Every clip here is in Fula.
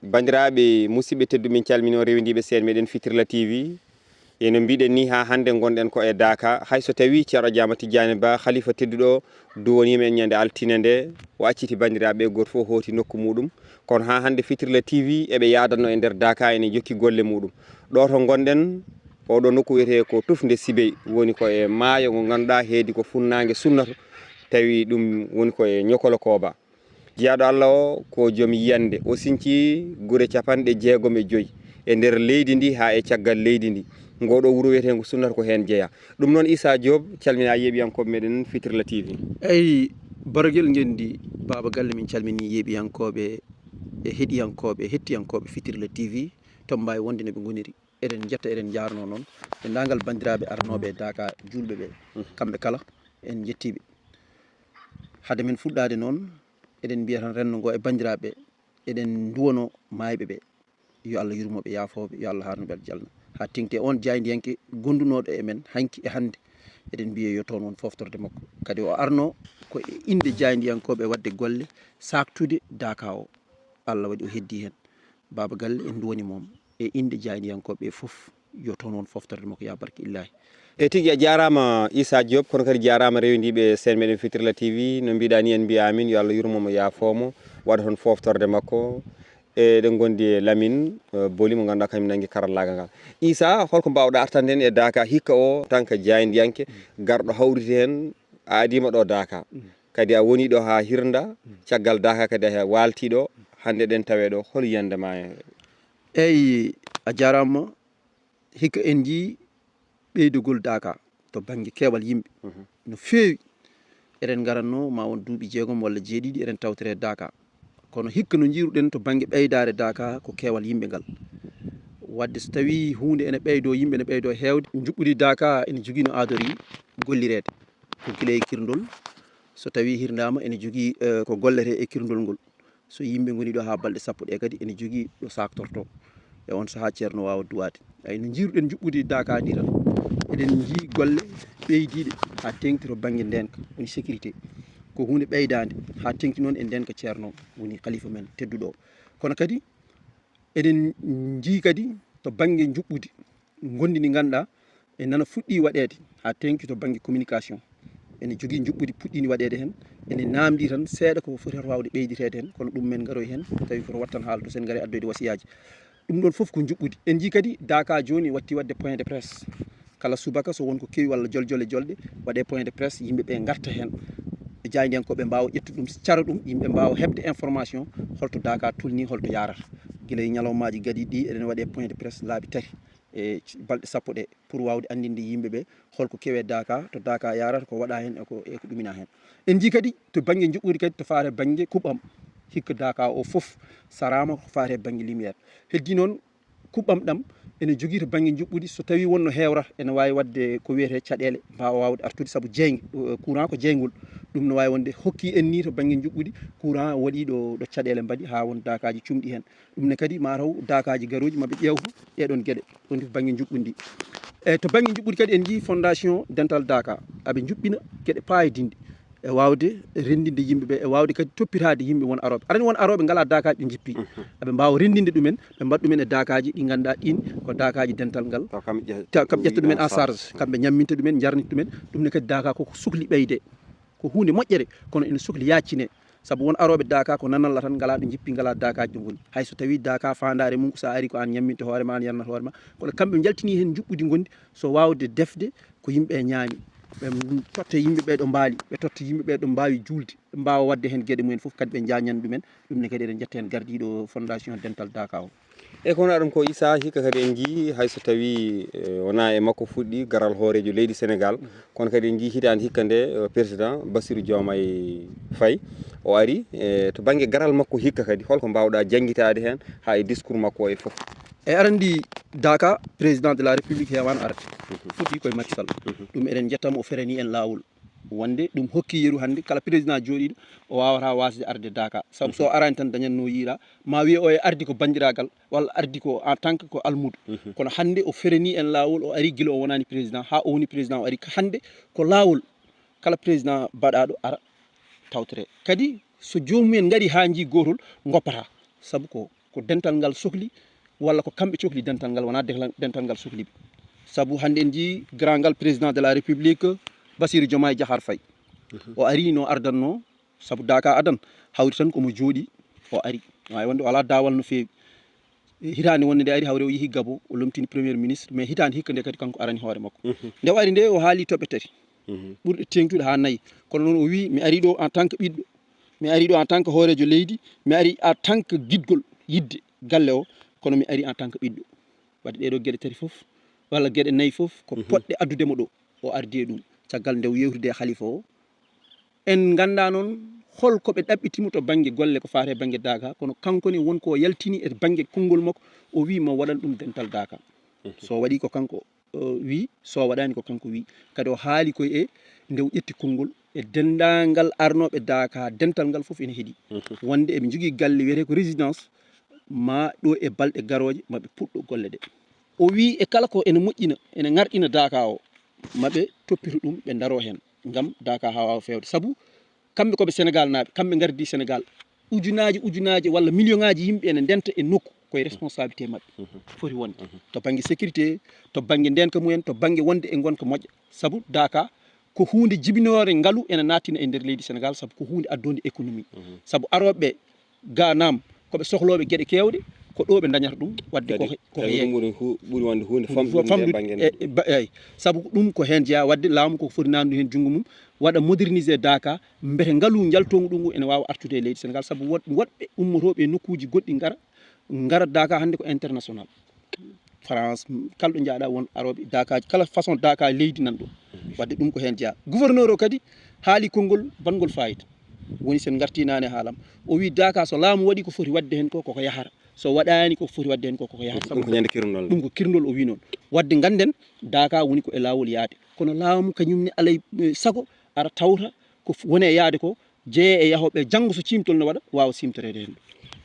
bandiraɓe musidɓe teddu min calmino rewidiɓe sen meɗen Fitirla TV eno mbiɗen ni ha hande gonɗen ko e Daka hayso tawi ceerno Diama Tidiane Ba khalifa tedduɗo duwonima en ñande altine nde o acciti bandiraɓe goto foof hooti nokku muɗum kono ha hande Fitirla TV eɓe yadanno e nder Daka ene jokki golle muɗum ɗo to gonɗen oɗo nokku wiyete ko Tufde Sibey woni ko e maayo ngo ganduɗa heedi ko funnague sunnato tawi ɗum woni ko e Ñokolo Koba jeeyaɗo Allah o ko joom yiyande o sinci guure 65 e nder leydi ndi ha e caggal leydi ndi ngoɗo wuro wiyete sunnata ko hen jeeya ɗum noon Issa Diop calmina yeeɓiyankoɓe meɗen Fitirla TV eyyi barguel gendi baba galle min calmini yeeɓiyankoɓe e heeɗiyankoɓe hettiyankoɓe Fitirla TV to mbawi wonde no ɓe goniri eɗen jetta eɗen jarno noon e dagal bandiraɓe aranoɓe Daka julɓe ɓe kamɓe kala en jettiɓe hade men fuɗɗade noon eɗen mbiya tan renno ngo e bandiraɓe eɗen duwono mayɓe ɓe yo Allah yurmoɓe yaafoɓe yo Allah harnuɓe aljanna ha tengti on jaydiyanke gondunoɗo e men hanki e hande eɗen mbiya yo toon won foftorde makko kadi o arno ko e inde jaydiyankoɓe wadde golle saktude Daka o Allah waɗi o heddi hen baba galle en duwoni moom e inde jaydiyankoɓe foof yo toon won foftorde makko ya barke illahi e tigui a jarama Issa Diop kono kadi jarama rewdiɓe sen meɗen Fitirla TV no mbiɗa ni en mbiya amin yo Allah yurmomo yaafomo waɗa toon foftorde makko eɗen gondi e Lamine Boli mo ganduɗa kañum nangui karallagal ngal Issa holko mbawɗa artande en e Daka hikka o tant que jaydiyanke garɗo hawriti hen a adima ɗo Daka kadi a woni ɗo ha hirda caggal Daka kadi a waltiɗo hande ɗen tawe ɗo hol yiyandema eyyi a jarama hikka en jii ɓeydugol Daka to banggue keewal yimɓe no feewi eɗen garanno ma won duuɓi 6 walla 7 eɗen tawtire Daka kono hikka no jiruɗen to banggue ɓeydade Daka ko keewal yimɓe ngal wadde so tawi hunde ene ɓeydo yimɓe ne ɓeydo hewde juɓɓudi Daka ene jogui no adori gollirede ko guila e kirndol so tawi hirdama ene jogui ko gollete e kirndol ngol so yimɓe goni ɗo ha balɗe sappo ɗe kadi ene jogui ɗo saktorto e on saaha ceerno wawa duwade ay no jiruɗen juɓɓudi Daka ndi tan eɗen jii golle ɓeydiɗe ha tengti to banggue ndenka woni sécurité ko hunde ɓeydade ha tengti noon e ndenka ceerno woni khalifa men tedduɗo kono kadi eɗen jii kadi to banggue juɓɓudi gondi ndi ganduɗa e nana fuɗɗi waɗede ha tengti to banggue communication ene jogui juɓɓudi puɗɗini waɗede hen ene namdi tan seeɗa ko foti wawde ɓeyditede hen kono ɗum men garoy hen tawi koto wattan haaldo sen gaari addoyde wasiyaji ɗum ɗon foof ko juɓɓudi en jii kadi Daka joni watti wadde point de presse kala subaka so wonko kewi walla joljole jolɗe waɗe point de presse yimɓeɓe garta hen jaydiyankoɓe mbawa ƴettude ɗum cara ɗum yimɓe mbawa hebde information holto Daka tulni holto yarata guila e ñalawmaji gaadiɗi ɗi eɗen waɗe point de presse laabi tati e balɗe sappo ɗe pour wawde andinde yimɓeɓe holko kewe Daka to Daka yarata ko waɗa hen eko ɗumina hen en jii kadi to banggue juɓɓudi kadi to fate banggue kuɓɓam hikka Daka o foof sarama ko fate banggue lumiére heddi noon kuɓɓam ɗam ene jogui to banggue juɓɓudi so tawi wonno hewrata ene wawi wadde ko wiyete caɗele mbawa wawde artude saabu jeygue courant ko jeygol ɗum no wawi wonde hokki en ni to banggue juɓɓudi courant waɗi ɗo caɗele mbaɗi ha won Dakaji cumɗi hen ɗumne kadi mataw Dakaji garoji maaɓe ƴeew ɗeɗon gueɗe woni to banggue juɓɓudi ndi eyyi to banggue juɓɓudi kadi en jii fondation dental Daka aɓe juɓɓina gueɗe payodinde e wawde rendinde yimɓeɓe e wawde kadi toppitade yimɓe won aroɓe arani won aroɓe ngala Dakaji ɗi jippi eɓe mbawa rendinde ɗumen ɓe mbaɗa ɗumen e Dakaji ɗi ganduɗa ɗin ko Dakaji dental ngal kamɓe ƴetta ɗumen en charge kamɓe ñamminta ɗumen jarnita ɗumen ɗumne kadi Daka koko suhli ɓeyde ko hunde moƴƴere kono ene suhli yaccine saabu won aroɓe Daka ko nanalla tan ngala ɗo jippi ngala Dakaji ɗo goni hayso tawi Daka fandare mum sa ari ko an ñamminta hoorema an yarnata hoorema kono kamɓe jaltini hen juɓɓudi gondi so wawde defde ko yimɓe ñaami ɓe totta yimɓeɓe ɗo mbaali ɓe totta yimɓeɓe ɗo mbawi julde ɓe mbawa wadde hen gueɗe mumen foof kadi ɓe jañana ɗumen ɗumne kadi eɗen jetta hen gardiɗo fondation dental Daka o e kono ɗum ko Issa hikka kadi en jii hayso tawi wona e makko fuɗɗi garal hoorejo leydi Sénégal kono kadi en jii hitande hikka nde président Bassirou Diomaye Faye o ari to banggue garal makko hikka kadi holko mbawɗa jangguitade hen ha e discours makko o e foof e arandi Daka président de la république hewani arde fuɗɗi koye Macky Sall ɗum eɗen jettamo o ferani en lawol wonde ɗum hokki yeeru hande kala président joɗiɗo o wawata wasde arde Daka saabu so arani tan dañatno yiira ma wiye o e ardi ko bandiragal walla ardi ko en tant que ko almudo kono hande o ferani en lawol o ari guila o wonani président ha o woni président o ari hande ko lawol kala président baɗaɗo ara tawtere kadi so jomumen gaari ha jii gotol goppata saabu ko ko dental ngal sohli walla ko kamɓe cohli dental ngal wona dental ngal sohliɓe saabu hannde en jii grand ngal président de la république Bassirou Diomaye Diakhar Faye o ari no ardanno saabu daka adan hawri tan komo jooɗi o ari wawi wonde o ala dawal no feewi hitande wonde nde ari hawre o yeehi Gabon o lomtini premier ministre mais hitande hikka nde kadi kanko arani hoore makko nde o ari nde o haali toɓɓe tati ɓurɗe tengtude ha nayyi kono noon o wi mi ari ɗo en tant que ɓiɗɗo mi ari ɗo en tant que hoorejo leydi mi ari en tant que guidgol yidde galle o kono mi ari en tant que ɓiɗɗo wadde ɗeɗo gueɗe tati foof walla gueɗe nayyi foof ko poɗɗe addudemo ɗo o ardi e ɗum caggal nde o yewtide halifa o en ganda noon holko ɓe ɗaɓɓitimo to banggue golle ko fate banggue Daka kono kankone wonko yaltini e banggue konngol makko o wi mo waɗan ɗum dental Daka so waɗi ko kanko wi so waɗani ko kanko wi kadi o haali koye e nde o ƴetti konngol e dendagal arnoɓe Daka dental ngal foof ene heeɗi wonde eɓe jogui galle wiyete ko résidence ma ɗo e balɗe garoje maɓe puɗɗo golle ɗe o wi e kala ko ene moƴƴina ene garɗina Daka o maɓe toppito ɗum ɓe daro hen gam Daka ha wawa fewde saabu kamɓe koɓe Sénégal naaɓe kamɓe gardi Sénégal ujunaji walla million ngaji yimɓe ene ndenta e nokku koye responsabilité mabɓe foti wonde to banggue sécurité to banggue ndenka mumen to banggue wonde e gonka moƴƴa saabu Daka ko hunde jibinore ngaalu ene natina e nder leydi Sénégal saabu ko hunde addode économie saabu aroɓeɓe ga nam koɓe sohloɓe gueɗe kewɗe ko ɗo ɓe dañata ɗum wadde ko ɓuuri wonde hunde famɗude eyyi saabu ɗum ko hen jeeya wadde laamu koko foti nandu hen junggo mum waɗa modernisé Daka beete ngaalu jaltongu ɗum ene wawa artude e leydi Sénégal saabu woɗɓe ummotoɓe e nokkuji goɗɗi gara Daka hande ko international France kalɗo jaaɗa won aroɓe Daka kala façon Daka leydi nan ɗo wadde ɗum ko hen jeeya gouverneur o kadi haali konngol bangol fayida woni sen gartinani haalam o wi Daka so laamu waɗi ko foti wadde hen ko koko yahata so waɗani koko foti wadde hen ko koko yahata ɗum ko kirnol o wi noon wadde ganden Daka woni ko e lawol yaade kono laamu kañumne alay sago ara tawta ko wone yaade ko jeeye e yahoɓe janggo so cimtol ne waɗa wawa simtorede hen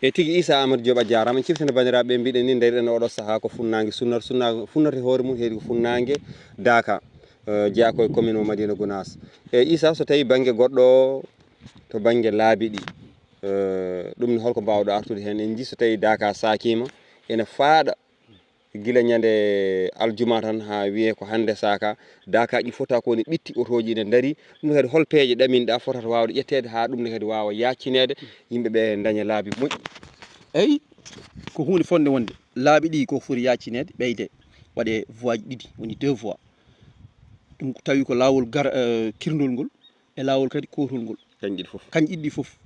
e tigui Issa Amadou Diop a jarama ciftande bandiraɓe mbiɗen ni daariɗen oɗo saaha ko funnague sunna funnata hoore mum heedi ko funnague Daka jeeya koye commune o Madina Gounass e Issa so tawi banggue goɗɗo to banggue laabi ɗi ɗum ne holko mbawɗo artude hen en jii so tawi Daka sakima ene faaɗa guila ñande aljuma tan ha wiye ko hande saka Daka ɗi fota ko ne ɓitti otoji ne daari ɗum kadi hol peeje ɗaminɗa fotata wawde ƴettede ha ɗum ne kadi wawa yaccinede yimɓeɓe daña laabi moƴƴi eyyi ko hunde fonde wonde laabi ɗi ko foti yaccinede ɓeyde waɗe voie ji ɗiɗi woni 2 voies ɗum tawi ko lawol kirndol ngol e lawol kadi kotol ngol kañƴi ɗiɗi foof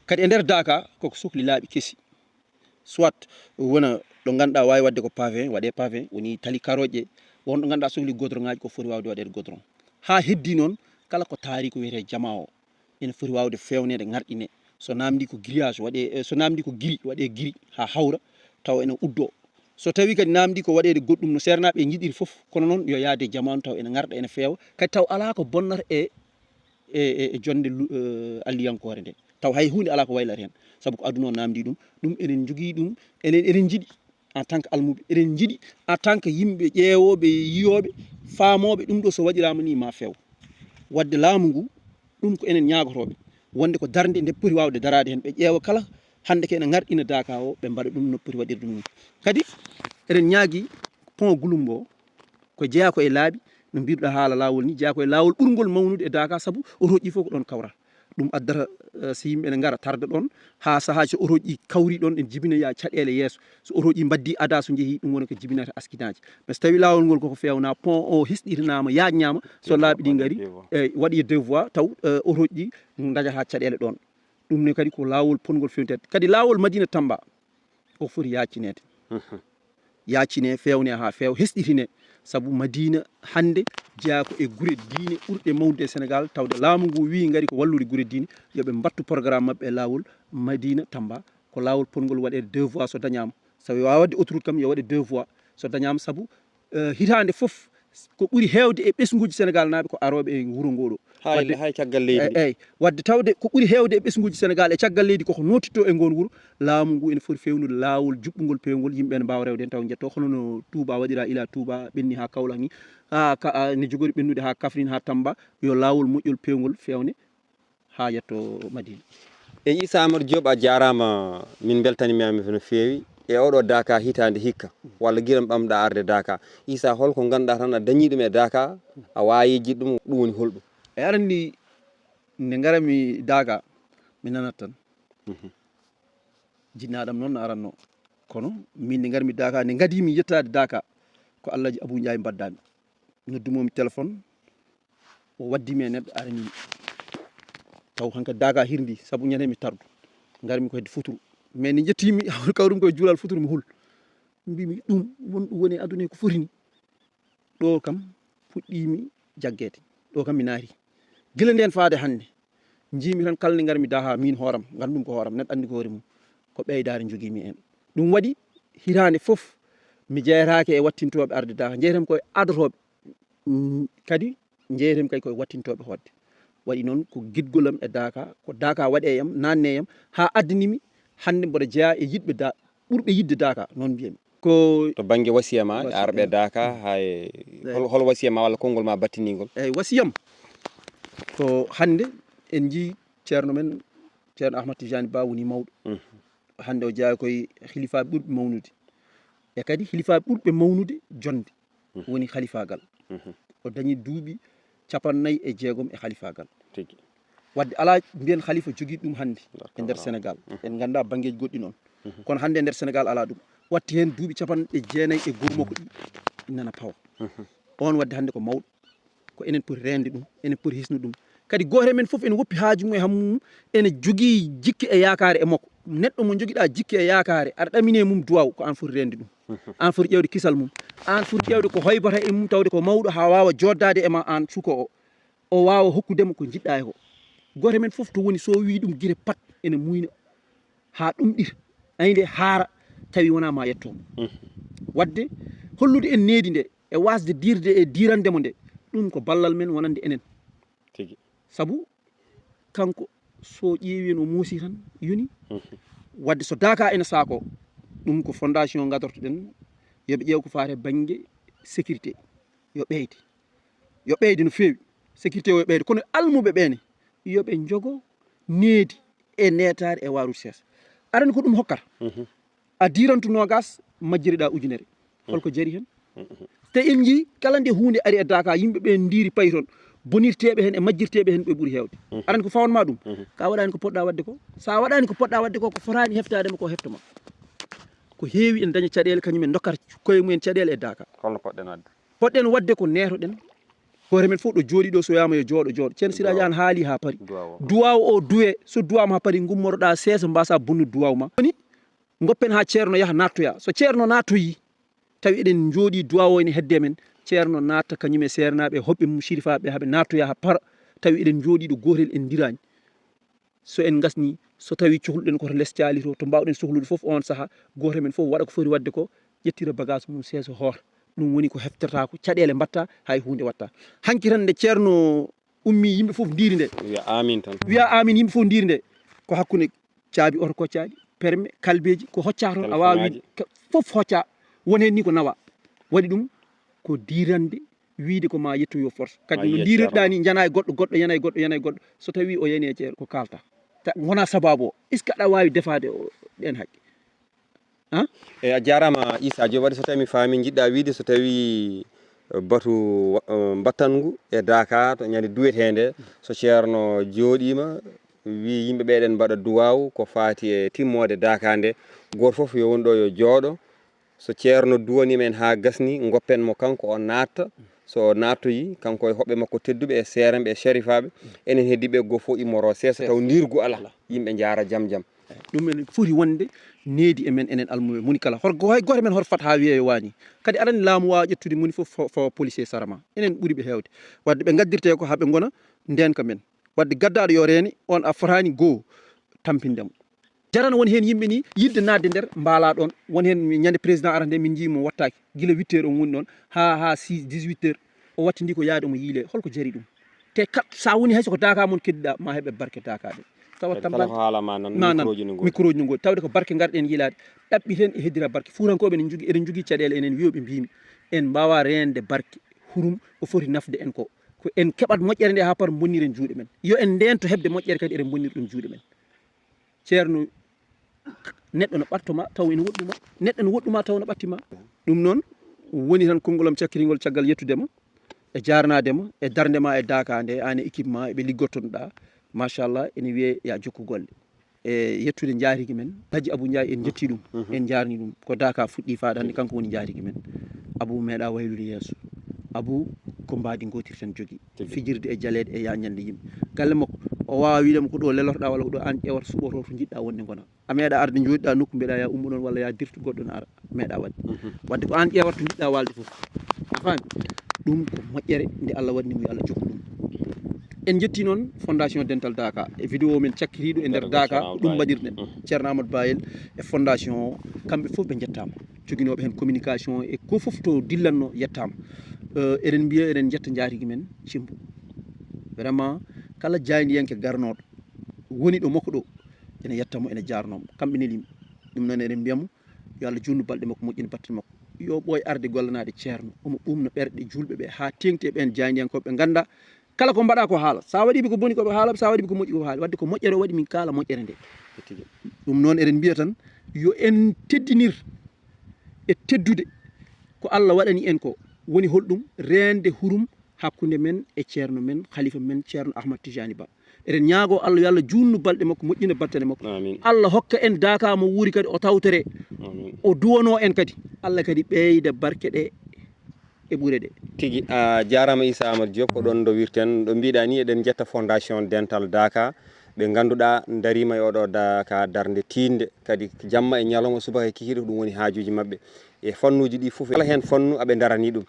kadi e nder Daka koko sohli laaɓi keesi soit wona ɗo ganduɗa wawi wadde ko pavé waɗe pavé woni tali karoƴe wonɗo ganduɗa sohli goudron ngaji ko foti wawde waɗede goudron ha heddi noon kala ko taari ko wiyete jama o ene foti wawde fewnede garɗine so namdi ko grillage waɗe so namdi ko giri waɗe giri ha hawra taw ene uddo so tawi kadi namdi ko waɗede goɗɗum no sernaɓe jiiɗiri foof kono noon yo yaade jamanu taw ene garɗa ene feewa kadi taw ala ko bonnata e jonde alliyankore nde taw hay hunde ala ko waylata hen saabu ko aduna o namdi ɗum enen jogui ɗum enen jiiɗi en tant que almuɓe enen jiiɗi en tant que yimɓe ƴeewoɓe yiyoɓe faamoɓe ɗum ɗo so waɗirama ni ma feew wadde laamu ngu ɗum ko enen ñagotoɓe wonde ko darde nde poti wawde darade hen ɓe ƴeewa kala hande ke ene garɗina Daka o ɓe mbaɗa ɗum no poti waɗirde ɗum kadi eɗen ñaagui pont Goulumbo ko jeeya ko e laaɓi no mbiruɗa haala lawol ni jeeya ko e lawol ɓurgol mawnude e Daka saabu otoji fof ko ɗon kawra ɗum addata so yimɓe ene gara tarda ɗon ha saahaji so otoji kawri ɗon ɗen jibinoya caɗele yesso so otoji mbaddi ada so jeehi ɗum woni ko jibinata askinaji mais so tawi lawol ngol koko fewna pont o hisɗitanama yajñama so laaɓi ɗi gaari eyyi waɗi 2 voies taw otoji ɗi dañata caɗele ɗon ɗum ne kadi ko lawol pongol fewnitede kadi lawol Madina Tamba o foti yaccinede yaccine fewne ha fewa hesɗitine saabu Madina hande jeeya ko e guure diine ɓurɗe mawnude e Sénégal tawde laamu ngu wi gaari ko wallude guure diine yooɓe mbattu programme mabɓe e lawol Madina Tamba ko lawol pongol waɗede 2 voies so dañama sawi wawa wadde autoroute kam yo waɗe 2 voies so dañama saabu hitande foof ko ɓuuri hewde e ɓesguji Sénégal naaɓe ko aroɓe e wuuro ngoɗo hay caggal leydi eyyi wadde tawde ko ɓuuri hewde e ɓesguji Sénégal e caggal leydi koko nottito e ngon wuuro laamu ngu ene foti fewnude lawol juɓɓugol pewgol yimɓe ne mbawa rewde hen taw jetto hono no Touba waɗira ila Touba ɓenni ha Kaolack ni ha ne jogori ɓennude ha Kaffrine ha Tamba yo lawol moƴƴol pewgol fewne ha yetto Madina e Issa Amadou Diop a jarama min beltanimama no fewi e oɗo Daka hitande hikka walla guiram ɓamɗa arde Daka Issa holko ganduɗa tan a dañi ɗum e Daka a wawi yejjid ɗum woni holɗum e arandi nde garami Daka mi nanat tan jinnaɗam noon no aranno kono min nde garmi Daka nde gadimi yettade Daka ko Allahji Abou Ndiaye mbaddami noddumomi téléphone o waddimi e neɗɗo aranimi taw hanka Daka hirdi saabu ñande mi tardu garmi ko hedde futuru mais ni jettimi kawrum koye juulal futuru mi hul mbimi ɗum woni aduna ko fotini ɗo kam puɗɗimi jaggede ɗo kam mi naari gila nden faade hande jimi tan kala nde garmi Daka min hooram gandum ko hooram neɗɗo andi ko hoore mum ko ɓeydare jogimi en ɗum waɗi hirande foof mi jeeyatake e wattintoɓe arde Daka jeeyatami koye adotoɓe kadi jeeyatami kadi koye wattintoɓe hodde waɗi noon ko guidgolam e Daka ko Daka waɗe yam nanne yam ha addinimi hande mboɗo jeeya e yiɗɓe ɓurɓe yidde Daka noon mbiyami ko to banggue wasiya ma e arɓe Daka hay hol wasiya ma walla konngol ma battinigol eyyi wasiyam ko hande en jii ceerno men ceerno Ahmad Tijani Ba woni mawɗo hande o jeeya koye hilifaɓe ɓurɓe mawnude e kadi hilifaɓe ɓurɓe mawnude jonde woni halifagal o dañi duuɓi 46 e halifagal tigi wadde ala mbiyen halifa joguiɗo ɗum hande e nder Sénégal en ganda banggueji goɗɗi noon kono hande e nder Sénégal ala ɗum watti hen duuɓi 49 makko ɗi nana pawa on wadde hande ko mawɗo ko enen poti rende ɗum enen poti hisnude ɗum kadi goto men foof ene woppi haaju mum e hammum ene jogui jikki e yakare e makko neɗɗo mo joguiɗa jikki e yakare aɗa ɗamine mum duwaw ko an foti rende ɗum an foti ƴewde kisal mum an foti ƴewde ko hoybata e mum tawde ko mawɗo ha wawa joddade e ma an suko o wawa hokkudema ko jiɗɗa e ko goto men foof to woni so wi ɗum guire pat ene muyna ha ɗum ɗita ayde haara tawi wona ma yettomo wadde hollude en needi nde e wasde dirde e dirandemo nde ɗum ko ballal men wonande enen tigi sabu kanko so ƴeewi no muusi tan yoni wadde so Daka ene saako ɗum ko fondation gadortoɗen yoɓe ƴeew ko fate banggue sécurité yo ɓeyde no fewi sécurité o yo ɓeyde kono almuɓe ɓene yoɓe jogo needi e netare e waru sesa arani ko ɗum hokkata a dirantu nogas majjiriɗa ujunere holko jari hen te en jii kala nde hunde ari e Daka yimɓeɓe ndiri payi toon bonirteɓe hen e majjirteɓe hen ɓe ɓuuri hewde arani ko fawanma ɗum ka waɗani ko poɗɗa wadde ko sa waɗani ko poɗɗa wadde ko fotani heftadema ko heftoma ko heewi en daña caɗele kañumen dokkata koye mumen caɗele e Daka holno poɗɗen wadde poɗɗen wadde ko netoɗen hoore men fof ɗo jooɗi ɗo so wiyama yo jooɗo ceerno Siraji an haali ha paari duwaw o duwe so duwama ha paari gummoroɗa seesa mbasa bonnude duwaw ma woni goppen ha ceerno yaaha nattoya so ceerno nattoyi tawi eɗen jooɗi duwaw o ene hedde men ceerno natta kañum e sernaɓe hoɓɓe mum sirifaɓe haaɓe nattoya ha para tawi eɗen jooɗi ɗo gotel en dirani so en gasni so tawi cohluɗen koto less caali to mbawɗen sohlude foof on saaha goto men foof waɗa ko foti wadde ko ƴettira bagage mum seesa hoota ɗum woni ko heftata ko caɗele mbatta hay hunde watta hanki tan nde ceerno ummi yimɓe foof ndiri nde wiya amin tan wiya amin yimɓe foof ndiri nde ko hakkude caabi oto koccaɗi permis kalbeji ko hocca toon a wawi foof hocca won hen ni ko nawa waɗi ɗum ko dirande wiide ko ma yettoyo force kadi no dirirɗa ni jana e goɗɗo yana e goɗɗo so tawi o yani e ceerno ko kalta wona sababu o est ce que aɗa wawi defade ɗen haqqe e a jarama Issa joni waɗi so tawi mi faami jiɗɗa wiide so tawi batu battangu e Daka to ñande duwetede so ceerno jooɗima wi yimɓe ɓeɗen mbaɗa duwaw ko fati e timmode Daka nde goto foof yo woni ɗo yo jooɗo so ceerno duwanima en ha gasni goppen mo kanko o natta so nattoyi kanko e hoɓɓe makko tedduɓe e seranɓe e shérifaɓe enen heddiɓe go fo immoro seesa taw ndirgu ala yimɓe jaara jaam jaam ɗum en foti wonde needi e men enen almuɓe moni kala hay goto men hoto fat ha wiye wani kadi aɗani laamu wawa ƴettude moni foof fawa policier sarama enen ɓuuri ɓe hewde wadde ɓe gaddirte ko haaɓe gona ndenka men wadde gaddaɗo yo reene on a fotani goho tampindemo jarana won hen yimɓe ni yidde nadde nder mbaala ɗon won hen ñande président arande min jiimo wattaki guila 8 heures on woni ɗon ha 6 18 heures o wattidi ko yaade omo yiile holko jari ɗum te sa woni hay soko Daka mon keddiɗa ma heeɓe barke Daka ɗe tawa tamban micro ji no godi tawde ko barke garɗen yiilade ɗaɓɓiten e heddira barke fuurankoɓe eɗen jogui caɗele enen wiyoɓe mbimi en mbawa rende barke hurum o foti nafde en ko en keɓat moƴƴere nde ha par bonniren juuɗe men yo en ndento hebde moƴƴere kadi eɗen bonniri ɗum juuɗe men ceerno neɗɗo no ɓattoma taw ene woɗɗuma neɗɗo no woɗɗuma taw no ɓattima ɗum noon woni tan konngol am cakkiringol caggal yettudema e jarnadema e darndema e Daka nde an e équipe ma eɓe liggottoɗoɗa machallah ene wiye ya jokku golle e yettude jaarigui men Hadji Abou Ndiaye en jetti ɗum en jarni ɗum ko Daka fuɗɗi faade hannde kanko woni jaarigui men Abou meeɗa waylude yesso Abou ko mbaadi gotir tan jogui fijirde e jalede e yañande yimɓe galle makko o wawa wiidema ko ɗo lelorɗa walla ko ɗo an ƴewata suɓoto to jiɗɗa wonde gona a meeɗa arde joɗiɗa nokku mbiɗa ya ummu ɗon walla ya dirtu goɗɗo ne ara meeɗa wadde wadde ko an ƴewata to jiɗɗa walde foof a faami ɗum ko moƴƴere nde Allah waɗnimo yo Allah jokku ɗum en jetti noon fondation dental Daka e vidéo men cakkiriɗo e nder Daka ɗum mbaɗirɗen ceerno Amadou Bayel e fondation o kamɓe fof ɓe jettama joguinoɓe hen communication e ko foof to dillanno yettama eɗen mbiya eɗen jetta jaarigui men Cimbu vraiment kala jaydiyanke garnoɗo woni ɗo makko ɗo ene yettamo ene jarnomo kamɓe nelimi ɗum noon eɗen mbiyamo yo Allah junnu balɗe makko moƴƴina batte makko yo ɓooy arde gollanade ceerno omo ɓumno ɓerɗe julɓeɓe ha tengti ɓen jaydiyankoɓe ɓe ganda kala ko mbaɗa ko haala sa waɗiɓe ko boni koɓe haala sa waɗiɓe ko moƴƴi koɓe haala wadde ko moƴƴere o waɗi min kaala moƴƴere nde ɗum noon eɗen mbiya tan yo en teddinir e teddude ko Allah waɗani en ko woni holɗum rende hurum hakkude men e ceerno men khalifa men ceerno Ahmad Tijani Ba eɗen ñaago Allah yo Allah junnu balɗe makko moƴƴina battane makko Allah hokka en Daka mo wuuri kadi o tawtore o duwono en kadi Allah kadi ɓeyda barke ɗe e ɓuure ɗe tigi a jarama Issa Amadou Diop ko ɗon ɗo wirten ɗo mbiɗa ni eɗen jetta fondation dental Daka ɓe ganduɗa darima e oɗo Daka darde tinde kadi jamma e ñalawma subaka e kikiɗe ko ɗum woni hajuji mabɓe e fannuji ɗi foof kala hen fannu aɓe darani ɗum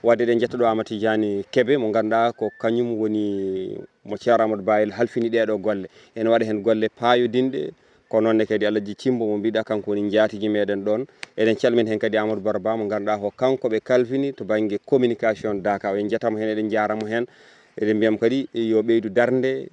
wadde ɗen jetta ɗo Amadou Tidiane Kébé mo ganduɗa ko kañum woni mo ceerno Amadou Bayel halfini ɗeɗo golle ene waɗa hen golle payodinɗe ko nonne kadi Alaji Cimbo mo mbiɗa kanko woni jatigi meɗen ɗon eɗen calmini hen kadi Amadou Barba mo ganduɗa ko kanko ɓe kalfini to banggue communication Daka o en jettamo hen eɗen jaramo hen eɗen mbiyamo kadi yo ɓeydu darde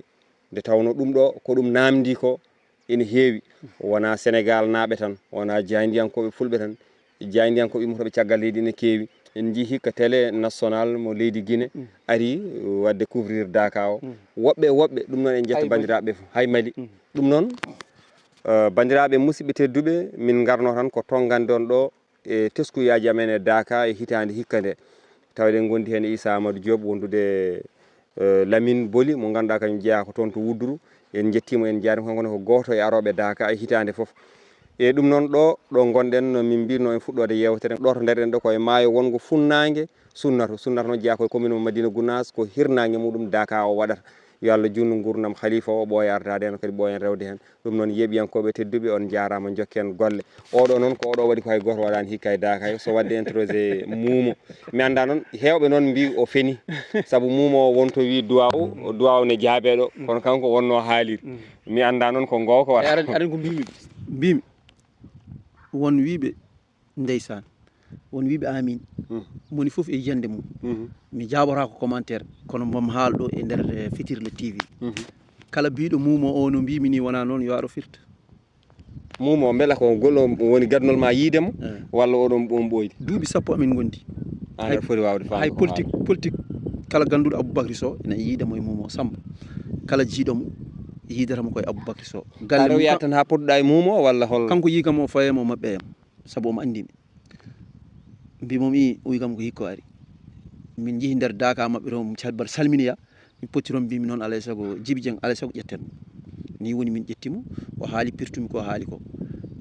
nde tawno ɗum ɗo ko ɗum namdi ko ene heewi wona Sénégal naaɓe tan wona jaydiyankoɓe fulɓe tan jaydiyankoɓe immotoɓe caggal leydi ne keewi en jii hikka télé national mo leydi Guinée ari wadde couvrir Daka o woɓɓe ɗum noon en jetta bandiraɓe fof hay Mali ɗum noon bandiraɓe musidɓe tedduɓe min garno tan ko tongande on ɗo e teskuyaji amen e Daka e hitande hikka nde tawɗen gondi hen Issa Amadou Diop wondude Lamine Boli mo ganduɗa kañum jeeya ko toon to Woudduru en jettimo en jarimo kankone ko goto e aroɓe Daka e hitande foof e ɗum noon ɗo gonɗen no min mbino en fuɗɗode yewtere ɗo to nder ɗo koye maayo wongo funnague sunnato noon jeeya koye commune o Madina Gounass ko hirnague muɗum Daka o waɗata yo Allah junnu gurdam khalifa o ɓooya ardade hen kadi ɓooyen rewde hen ɗum noon yeeɓiyankoɓe tedduɓe on jarama jokken golle oɗo noon ko oɗo waɗi ko hay goto waɗani hikka e Daka so wadde introsé Moumou mi anda noon hewɓe noon mbi o feni saabu Moumou o wonto wi duwaw ne jaabeɗo kono kanko wonno haaliri mi anda noon ko gowko waɗa aɗa ko mbimi won wiɓe ndeysan won wiɓe amin moni foof e yiyande mum mi jaɓata ko commentaire kono mom haalɗo e nder Fitirle TV kala biɗo Moumou o no mbimi ni wona noon yo aro firta Moumou beela ko gollo woni gadnol ma yiidemo walla oɗon on ɓoydi duuɓi sappo amin gondi aɗa foti wawde hay politique kala ganduɗo Aboubacry Sow ene yiidemo e Moumou Samba kala jiiɗomo yidatamo koye Aboubacry Sow galle wiya tan ha podɗa e Moumou walla hol kanko yikam o fayemo maɓɓeyam saabu omo andimi mbimomi o wikam ko hikko ari min jeehi nder Daka maɓɓe to mbaɗa salminiya min pottiron mbimi noon alay saago Djiby Dieng alay saago ƴetten ni woni min ƴettimo o haali pirtumi ko haali ko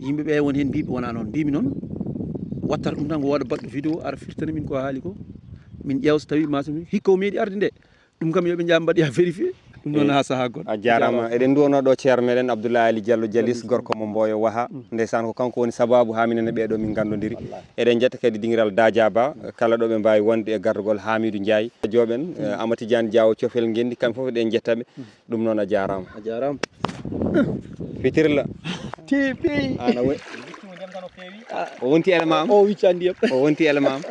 yimɓeɓe won hen mbiɓe wona noon mbimi noon wattata ɗum tan ko waɗa baɗɗo vidéo ara firtana min ko haali ko min ƴeewa so tawi masumi hikka o meeɗi arde nde ɗum kam yoɓe jaa mbaɗi ha vérifié ɗum noon ha saaha goɗɗo a jarama eɗen duwono ɗo ceerno meɗen Abdoulaye Ali Diallo Dialis gorko mo Mboyo Waha ndeysan ko kanko woni sababu ha minen ɓeɗo min gandodiri eɗen jetta kadi dingiral Dadia Ba kala ɗo ɓe mbawi wonde e gardugol Hamidou Ndiaye joɓen Amadou Tidiane Diawo cofel gendi kamɓe foof eɗen jettaɓe ɗum noon a jarama Fitirla TV ana o wonti élément am o wicca ndiyam o wonti élément am